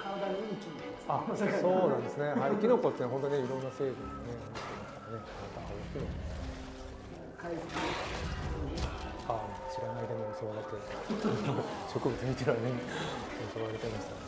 体にいい菌あ、そうなんですね。はい、キノコって本当にいろんな成分がね、入ってますからね。また青キノ回復。コ。知らない間に教わって植物見てる間に教われてましたね。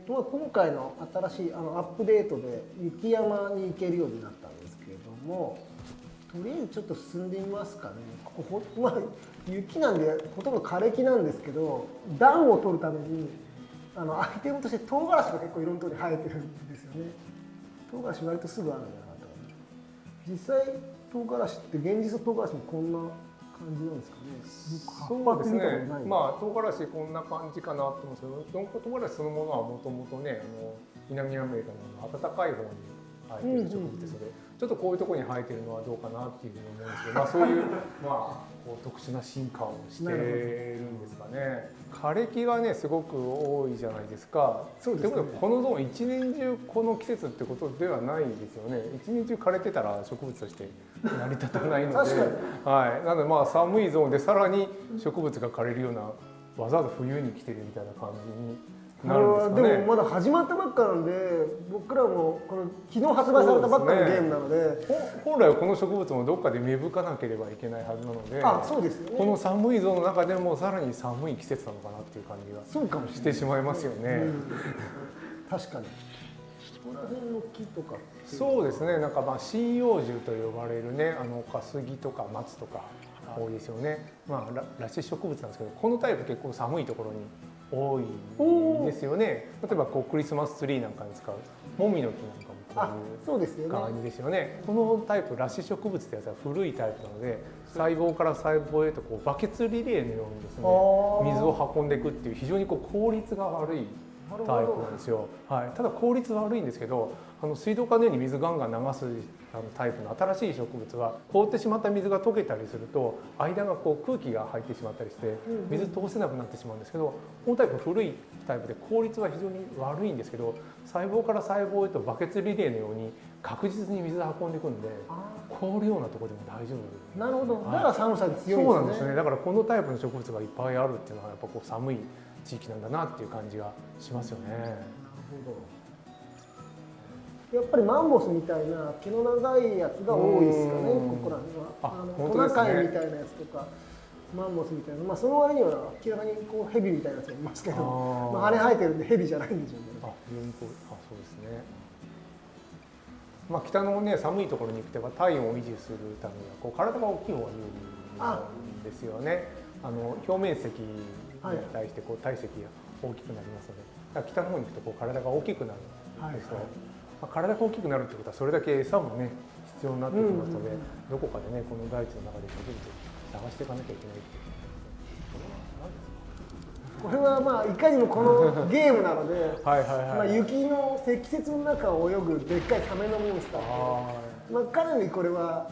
今回の新しいアップデートで雪山に行けるようになったんですけれども、とりあえずちょっと進んでみますかね。ここまあ、雪なんでほとんど枯れ木なんですけど、暖を取るためにアイテムとして唐辛子が結構いろんなところに生えてるんですよね。唐辛子割とすぐあるんじゃなかったかな。実際唐辛子って現実の唐辛子もこんな感じなんですかね。そうですね。まあ唐辛子こんな感じかなと思うんですけど、唐辛子そのものはもともとね、南アメリカの暖かい方に生えてる植物ですので、ちょっとこういうところに生えてるのはどうかなっていうふうに思うんですけど、まあそういうこう特殊な進化をしてるんですかね。枯れ木がねすごく多いじゃないですか。そうですね。でもこのゾーン一年中この季節ってことではないですよね。一年中枯れてたら植物として成り立たないので、はい。なのでまあ寒いゾーンでさらに植物が枯れるような、わざわざ冬に来てるみたいな感じになるんですかね。でもまだ始まったばっかなんで、僕らもこの昨日発売されたばっかのゲームなので、本来はこの植物もどっかで芽吹かなければいけないはずなので、そうですよね。この寒いゾーンの中でもさらに寒い季節なのかなっていう感じがしてしまいますよね。確かに。ここら辺の木とか。そうですね。なんか針葉樹と呼ばれるね、カスギとか松とか多いですよね。まあ裸子植物なんですけど、このタイプ結構寒いところに多いですよね。例えばこうクリスマスツリーなんかに使うモミの木なんかもこういう感じですよね。このタイプ裸子植物ってやつは古いタイプなので、細胞から細胞へとこうバケツリレーのようにですね、水を運んでいくっていう非常にこう効率が悪いタイプなんですよ。はい。ただ効率悪いんですけど、水道管のように水ガンガン流すタイプの新しい植物は凍ってしまった水が溶けたりすると間がこう空気が入ってしまったりして水通せなくなってしまうんですけど、このタイプ古いタイプで効率は非常に悪いんですけど、細胞から細胞へとバケツリレーのように確実に水を運んでいくんで凍るようなところでも大丈夫。なるほど。だから寒さに強いんですね。そうなんですね。だからこのタイプの植物がいっぱいあるっていうのはやっぱこう寒い地域なんだなっていう感じがしますよね。なるほど。やっぱりマンモスみたいな毛の長いやつが多いですかね。ここら辺はトナカイみたいなやつとかマンモスみたいな、その割には明らかにこうヘビみたいなやつがいますけど、羽生えてるんでヘビじゃないんでしょうね。非常にこうそうですね。北のね寒いところに行くと体温を維持するためにはこう体が大きい方が有利なんですよね。表面積に対してこう体積が大きくなりますので、北の方に行くとこう体が大きくなるんですよ。体が大きくなるってことはそれだけ餌もね必要になってきますので、どこかでねこの大地の中で植物を探していかなきゃいけないっていう。これはまあいかにもこのゲームなので、雪の積雪の中を泳ぐでっかいサメのモンスターで、かなりこれは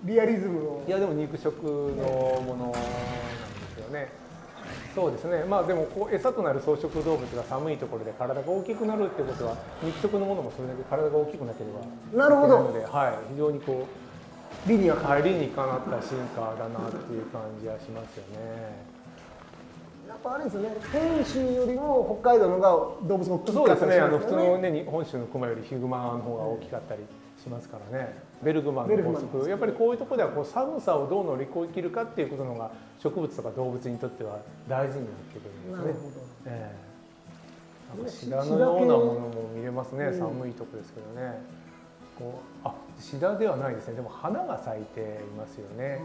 リアリズムを。いやでも肉食のものなんですよね。そうですね。でもこう餌となる草食動物が寒いところで体が大きくなるってことは肉食のものもそれだけ体が大きくなければいけないので、非常にこう理にかなった進化だなっていう感じはしますよね。やっぱあれですよね。本州よりも北海道のが動物が大きかったりしますよね。そうですね。普通のね本州のクマよりヒグマの方が大きかったりしますからね。ベルグマンの法則、やっぱりこういうところではこう寒さをどう乗り越えきるかっていうことのが植物とか動物にとっては大事になってくるんですね。シダのようなものも見れますね。寒いところですけどね。シダではないですね。でも花が咲いていますよね。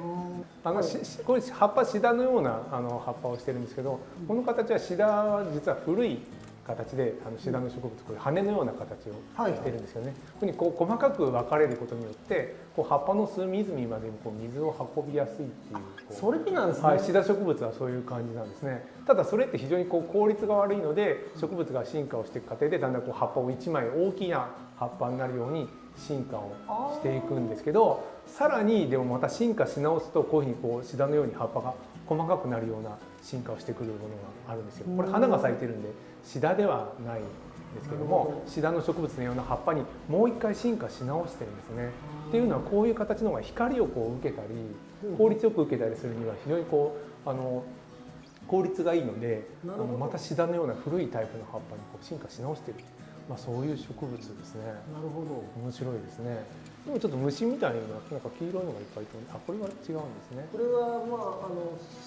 これ葉っぱシダのような葉っぱをしてるんですけど、この形はシダは実は古い形でシダの植物、こういう羽のような形をしてるんですよね。ここにこう細かく分かれることによってこう葉っぱの隅々までこう水を運びやすいっていう。それなんですね。シダ植物はそういう感じなんですね。ただそれって非常にこう効率が悪いので、植物が進化をしていく過程でだんだんこう葉っぱを一枚大きな葉っぱになるように進化をしていくんですけど、さらにでもまた進化し直すとこういうふうにこうシダのように葉っぱが細かくなるような進化をしてくるものがあるんですよ。これ花が咲いてるんでシダではないんですけども、シダの植物のような葉っぱにもう一回進化し直してるんですね。っていうのはこういう形の方が光をこう受けたり効率よく受けたりするには非常にこう効率がいいので、またシダのような古いタイプの葉っぱにこう進化し直している、そういう植物ですね。なるほど。面白いですね。でもちょっと虫みたいななんか黄色いのがいっぱい飛んで、これは違うんですね。これは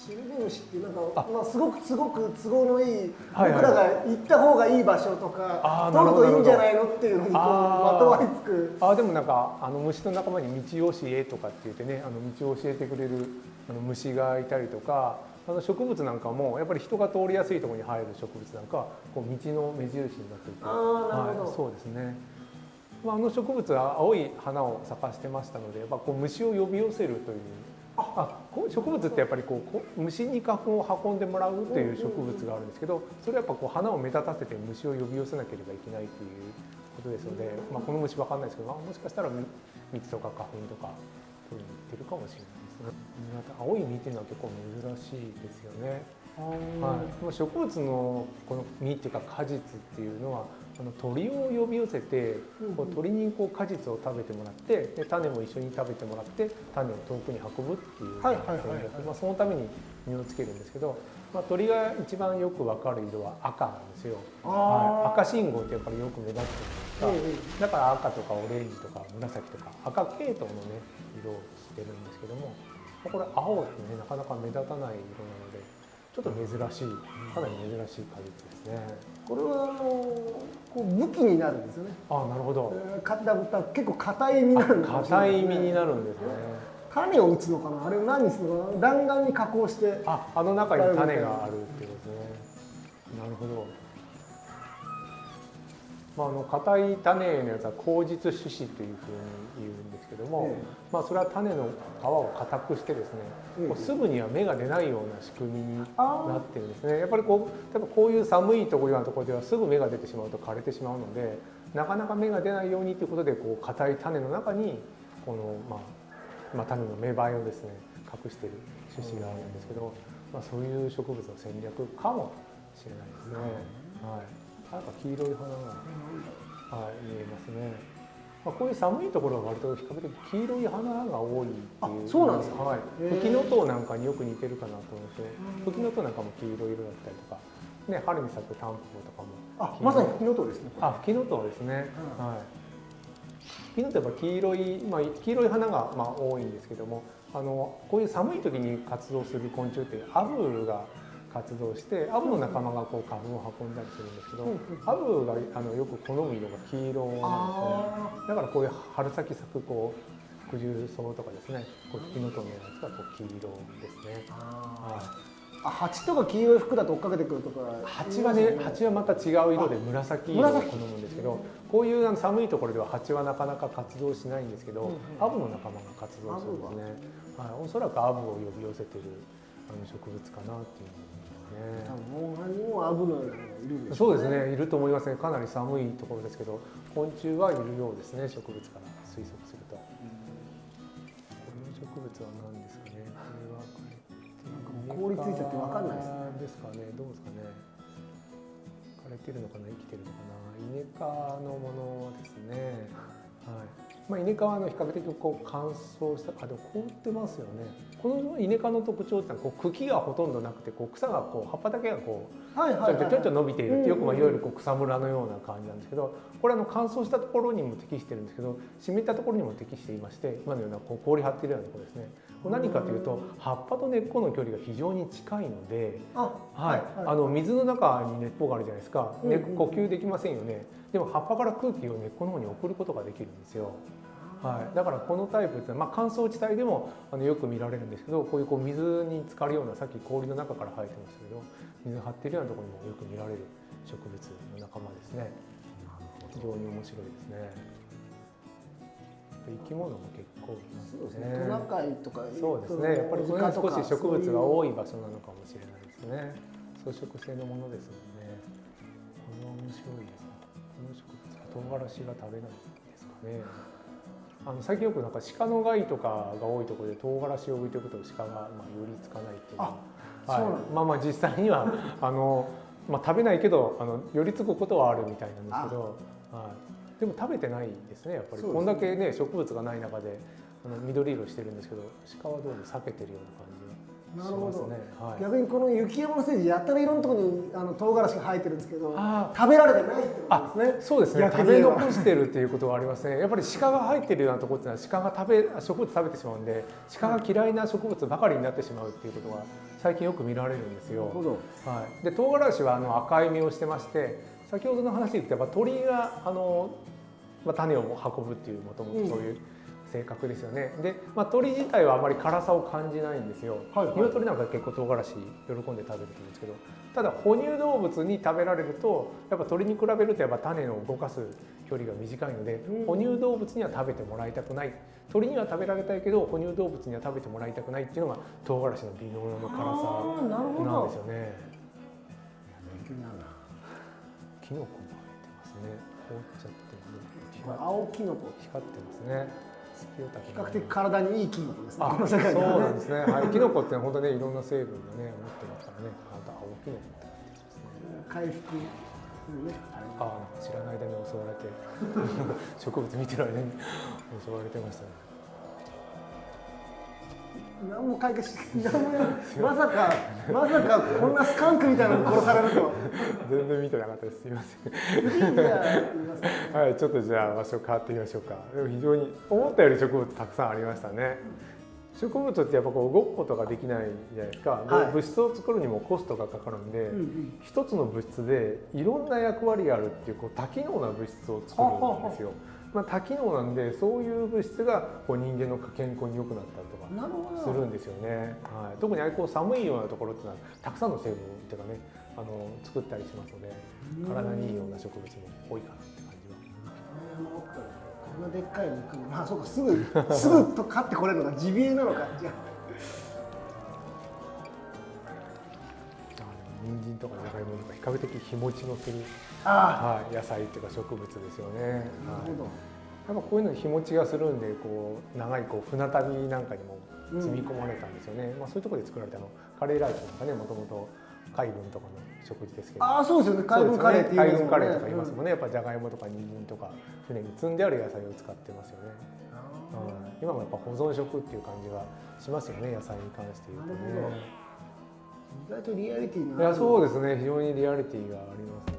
シルベムシっていうなんかすごく都合のいい、はいはい、僕らが行った方がいい場所とか取るといいんじゃないのっていうのにこうまとわりつく。でもなんか虫の仲間に道教えとかって言ってね、道を教えてくれる虫がいたりとか。植物なんかもやっぱり人が通りやすいところに生える植物なんかこう道の目印になっていて、そうですね。植物は青い花を咲かしてましたので、こう虫を呼び寄せるという植物ってやっぱりこう虫に花粉を運んでもらうという植物があるんですけど、それはやっぱこう花を目立たせて虫を呼び寄せなければいけないということですので、この虫分かんないですけど、もしかしたら蜜とか花粉とか取りに行ってるかもしれないですね。青い実っていうのは結構珍しいですよね。植物のこの実っていうか果実っていうのは鳥を呼び寄せて鳥にこう果実を食べてもらってで種も一緒に食べてもらって種を遠くに運ぶっていう戦略、そのために実をつけるんですけど、鳥が一番よく分かる色は赤なんですよ。赤信号ってやっぱりよく目立つんですが、だから赤とかオレンジとか紫とか赤系統のね色をしてるんですけども、これ青ってねなかなか目立たない色なのでちょっと珍しい、かなり珍しい果実ですね。これはこう武器になるんですよね。なるほど。結構硬い実になるんですね。硬い実になるんですね。種を打つのかな、あれを何にするのかな、弾丸に加工して。中に種があるっていうことですね。なるほど。硬い種のやつは口実種子というふうに言うんですけども、それは種の皮を硬くしてですね、すぐには芽が出ないような仕組みになってるんですね。やっぱり例えばこういう寒いところではすぐ芽が出てしまうと枯れてしまうので、なかなか芽が出ないようにということで硬い種の中にこの種の芽生えをですね隠している種子があるんですけど、そういう植物の戦略かもしれないですね。なんか黄色い花が、見えますね。こういう寒いところは割と比較的黄色い花が多いっていう。そうなんですか。フキノトウなんかによく似てるかなと思って、フキノトウなんかも黄色い色だったりとか、春に咲くタンポポとかも。まさにフキノトウですね。フキノトウですね。フキノトウは黄色い花が多いんですけども、こういう寒い時に活動する昆虫ってアブが活動してアブの仲間がこう花粉を運んだりするんですけど、アブがよく好む色が黄色なんですね。だからこういう春先咲くクジュソウとかですね、フキノトウのやつが黄色ですね。蜂とか黄色い服だと追っかけてくるとか。蜂はまた違う色で紫色を好むんですけど、こういう寒いところでは蜂はなかなか活動しないんですけど、アブの仲間が活動するんですね。おそらくアブを呼び寄せている植物かなっていう。モンハンにもアブのようなのがいるんですね。そうですね、いると思いますね。かなり寒いところですけど、昆虫はいるようですね。植物から推測すると。この植物は何ですかね。凍りついちゃって分かんないですかね。どうですかね。枯れてるのかな、生きてるのかな。イネ科のものですね。イネ科は比較的乾燥したでも凍ってますよね。このイネ科の特徴ってのは茎がほとんどなくて草が葉っぱだけがちょんちょん伸びているってよくいわゆる草むらのような感じなんですけど、これ乾燥したところにも適してるんですけど、湿ったところにも適していまして、今のような氷張っているようなところですね。何かというと葉っぱと根っこの距離が非常に近いので、水の中に根っこがあるじゃないですか。呼吸できませんよね。でも葉っぱから空気を根っこの方に送ることができるんですよ。だからこのタイプって乾燥地帯でもよく見られるんですけど、こういう水に浸かるような、さっき氷の中から生えてましたけど、水張っているようなところにもよく見られる植物の仲間ですね。非常に面白いですね。生き物も結構いますね。トナカイとか。そうですね。やっぱりこの辺少し植物が多い場所なのかもしれないですね。草食性のものですので、これは面白いですね。この植物は唐辛子が食べないんですかね。最近よく鹿の害とかが多いところで唐辛子を置いておくと鹿が寄りつかないっていうのがそうなんだ。まあまあ実際には食べないけど寄りつくことはあるみたいなんですけど、でも食べてないですねやっぱり、こんだけね植物がない中で緑色してるんですけど、鹿はどうも避けてるような感じがしますね。逆にこの雪山のステージやったらいろんなところに唐辛子が生えてるんですけど、食べられてないってことですね。そうですね、食べ残してるっていうことはありますね。やっぱり鹿が入ってるようなところっていうのは鹿が植物食べてしまうんで、鹿が嫌いな植物ばかりになってしまうっていうことが最近よく見られるんですよ。で唐辛子は赤い実をしてまして、先ほどの話で言ってやっぱ鳥が種を運ぶっていうもともとそういう性格ですよね。で、鳥自体はあまり辛さを感じないんですよ。鶏なんか結構唐辛子喜んで食べると思うんですけど、ただ哺乳動物に食べられるとやっぱ鳥に比べるとやっぱ種の動かす距離が短いので、哺乳動物には食べてもらいたくない、鳥には食べられたいけど哺乳動物には食べてもらいたくないっていうのが唐辛子の微妙な辛さなんですよね。キノコも入ってますね。凍っちゃって青キノコ光ってますね。比較的体にいいキノコですね。この世界ではね。そうなんですね。はい、キノコって本当ねいろんな成分がね持ってますからね。あと青キノコって回復ね。知らない間に襲われて植物見てる間に襲われてましたね。何も解決しない。まさかこんなスカンクみたいなの殺されると全然見てなかったです。すみません。はい、ちょっとじゃあ場所変わってみましょうか。でも非常に思ったより植物たくさんありましたね。植物ってやっぱ動くことができないじゃないですか。で、物質を作るにもコストがかかるんで、一つの物質でいろんな役割があるっていう多機能な物質を作るんですよ。多機能なんでそういう物質が人間の健康に良くなったりとかするんですよね。はい、特に寒いようなところっていうのはたくさんの成分というかね作ったりしますので、体にいいような植物も多いかなって感じは。こんなでっかい肉、そうか、すぐと買ってこれるのがジビエなのか。じゃ人参とかじゃがいもとか比較的日持ちのする野菜っていうか植物ですよね。なるほど。やっぱこういうの日持ちがするんで長い船旅なんかにも積み込まれたんですよね。そういうところで作られたカレーライスとかね、もともと海軍とかの食事ですけど。そうですよね。海軍カレーって言いますもんね。海軍カレーとか言いますもんね。やっぱじゃがいもとか人参とか船に積んである野菜を使ってますよね。今もやっぱ保存食っていう感じがしますよね、野菜に関して言うとね。意外とリアリティな。そうですね、非常にリアリティがありますね。